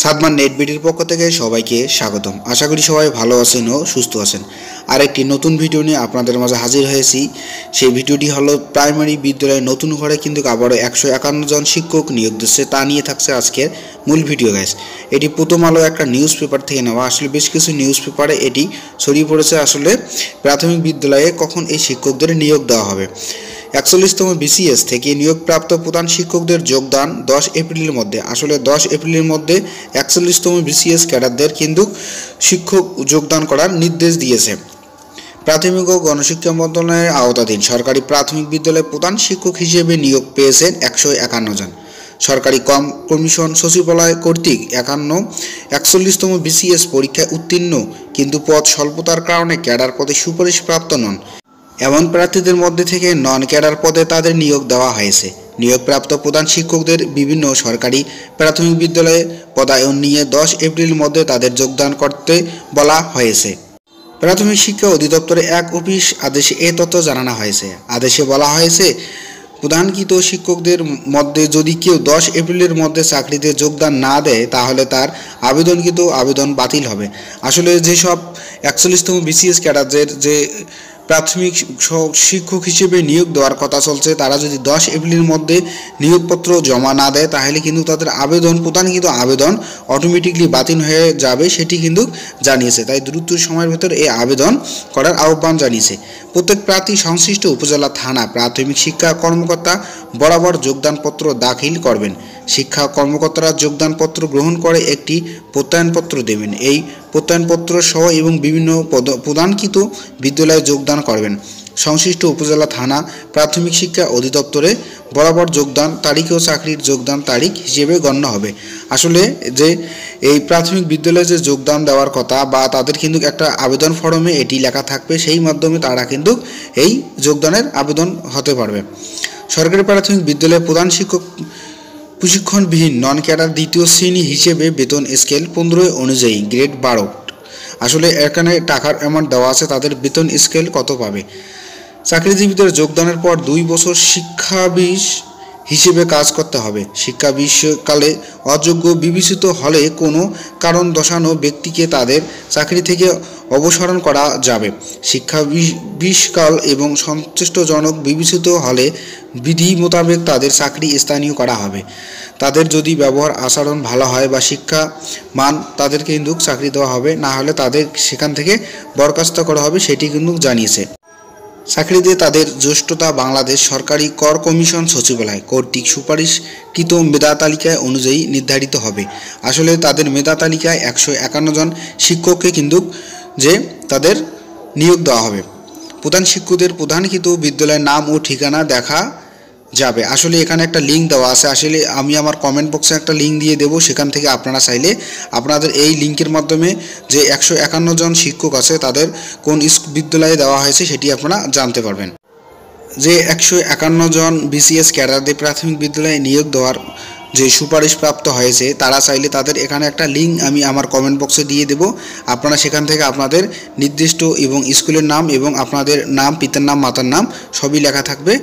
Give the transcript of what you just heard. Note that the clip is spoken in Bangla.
সাদমান নেট বিডির পক্ষ থেকে সবাইকে স্বাগতম। আশা করি সবাই ভালো আছেন ও সুস্থ আছেন। আরেকটি নতুন ভিডিও নিয়ে আপনাদের মাঝে হাজির হয়েছি। সেই ভিডিওটি হলো প্রাইমারি বিদ্যালয়ে নতুন ঘরে কিন্তু আবারও 151 জন শিক্ষক নিয়োগ দিচ্ছে, তা নিয়ে থাকছে আজকের মূল ভিডিও গাইস। এটি প্রথম আলো একটা নিউজ পেপার থেকে নেওয়া। আসলে বেশ কিছু নিউজ পেপারে এটি ছড়িয়ে পড়েছে আসলে প্রাথমিক বিদ্যালয়ে কখন এই শিক্ষকদের নিয়োগ দেওয়া হবে। 41তম বিসিএস থেকে নিয়োগপ্রাপ্ত প্রধান শিক্ষকদের যোগদান 10 এপ্রিলের মধ্যে। আসলে 10 এপ্রিলের মধ্যে 41তম বিসিএস ক্যাডারদের কিন্তু শিক্ষক যোগদান করার নির্দেশ দিয়েছে। প্রাথমিক ও গণশিক্ষা মন্ত্রণালয়ের আওতাধীন সরকারি প্রাথমিক বিদ্যালয়ে প্রধান শিক্ষক হিসেবে নিয়োগ পেয়েছেন 151 জন। সরকারি কমিশন সচিবালয় কর্তৃক 41তম বিসিএস পরীক্ষায় উত্তীর্ণ কিন্তু পদ স্বল্পতার কারণে ক্যাডার পদে সুপারিশপ্রাপ্ত নন এমন প্রার্থীদের মধ্যে থেকে নন ক্যাডার পদে তাদের নিয়োগ দেওয়া হয়েছে। নিয়োগপ্রাপ্ত প্রধান শিক্ষকদের বিভিন্ন সরকারি প্রাথমিক বিদ্যালয়ে পদায়ন নিয়ে 10 এপ্রিলের মধ্যে তাদের যোগদান করতে বলা হয়েছে। প্রাথমিক শিক্ষা অধিদপ্তরের এক অফিস আদেশে এ তথ্য জানানো হয়েছে। আদেশে বলা হয়েছে, প্রদানকৃত শিক্ষকদের মধ্যে যদি কেউ 10 এপ্রিলের মধ্যে চাকরিতে যোগদান না দেয় তাহলে তার আবেদন বাতিল হবে। আসলে যেসব 41তম বিসিএস ক্যাডারদের যে প্রাথমিক শিক্ষক হিসেবে নিয়োগ দেওয়ার কথা চলছে, তারা যদি 10 এপ্রিলের মধ্যে নিয়োগপত্র জমা না দেয় তাহলে কিন্তু তাদের প্রদানকৃত আবেদন অটোমেটিকলি বাতিল হয়ে যাবে, সেটি কিন্তু জানিয়েছে। তাই দ্রুত সময়ের ভেতর এই আবেদন করার আহ্বান জানিয়েছে। প্রত্যেক প্রার্থী সংশ্লিষ্ট উপজেলা থানা প্রাথমিক শিক্ষা কর্মকর্তা বরাবর যোগদানপত্র দাখিল করবেন। শিক্ষা কর্মকর্তারা যোগদানপত্র গ্রহণ করে একটি প্রত্যয়নপত্র দেবেন। এই প্রত্যয়নপত্র সহ এবং বিভিন্ন প্রদানকৃত বিদ্যালয়ে যোগদান করবেন। সংশ্লিষ্ট উপজেলা থানা প্রাথমিক শিক্ষা অধিদপ্তরে বরাবর যোগদান তারিখ ও চাকরির যোগদান তারিখ হিসেবে গণ্য হবে। আসলে যে এই প্রাথমিক বিদ্যালয়ে যে যোগদান দেওয়ার কথা বা তাদের কিন্তু একটা আবেদন ফর্মে এটি লেখা থাকবে, সেই মাধ্যমে তারা কিন্তু এই যোগদানের আবেদন হতে পারবে। সরকারি প্রাথমিক বিদ্যালয়ে প্রধান শিক্ষক প্রশিক্ষণবিহীন নন ক্যাডার দ্বিতীয় শ্রেণী হিসেবে বেতন স্কেল 15 অনুযায়ী গ্রেড 12। আসলে এখানে টাকার অ্যামাউন্ট দেওয়া আছে, তাদের বেতন স্কেল কত পাবে। চাকরিজীবীদের যোগদানের পর 2 বছর শিক্ষাবিষ হিসেবে কাজ করতে হবে। শিক্ষাবিষকালে অযোগ্য বিবেচিত হলে কোনো কারণ দর্শানো ব্যক্তিকে তাদের চাকরি থেকে অপসারণ করা যাবে। শিক্ষাবিষকাল এবং সন্তুষ্টজনক বিবেচিত হলে বিধি মোতাবেক তাদের চাকরি স্থানীয় করা হবে। তাদের যদি ব্যবহার আচরণ ভালো হয় বা শিক্ষা মান, তাদেরকে কিন্তু চাকরি দেওয়া হবে, না হলে তাদের সেখান থেকে বরখাস্ত করা হবে, সেটি কিন্তু জানিয়েছে। চাকরিতে তাদের জ্যেষ্ঠতা বাংলাদেশ সরকারি কর কমিশন সচিবালয় কর্তৃক সুপারিশকৃত মেধা তালিকায় অনুযায়ী নির্ধারিত হবে। আসলে তাদের মেধা তালিকায় 151 জন শিক্ষককে কিন্তু যে তাদের নিয়োগ দেওয়া হবে। প্রধান শিক্ষকদের প্রধানকৃত বিদ্যালয়ের নাম ও ঠিকানা দেখা যাবে। আসলে এখানে একটা লিঙ্ক দেওয়া আছে, আসলে আমি আমার কমেন্ট বক্সে একটা লিঙ্ক দিয়ে দেবো, সেখান থেকে আপনারা চাইলে আপনাদের এই লিঙ্কের মাধ্যমে যে 151 জন শিক্ষক আছে তাদের কোন বিদ্যালয়ে দেওয়া হয়েছে সেটি আপনারা জানতে পারবেন। যে 151 জন বিসিএস ক্যাডারদের প্রাথমিক বিদ্যালয়ে নিয়োগ দেওয়ার যে সুপারিশপ্রাপ্ত হয়েছে, তারা চাইলে তাদের এখানে একটা লিঙ্ক আমি আমার কমেন্ট বক্সে দিয়ে দেব। আপনারা সেখান থেকে আপনাদের নির্দিষ্ট এবং স্কুলের নাম এবং আপনাদের নাম, পিতার নাম, মাতার নাম সবই লেখা থাকবে।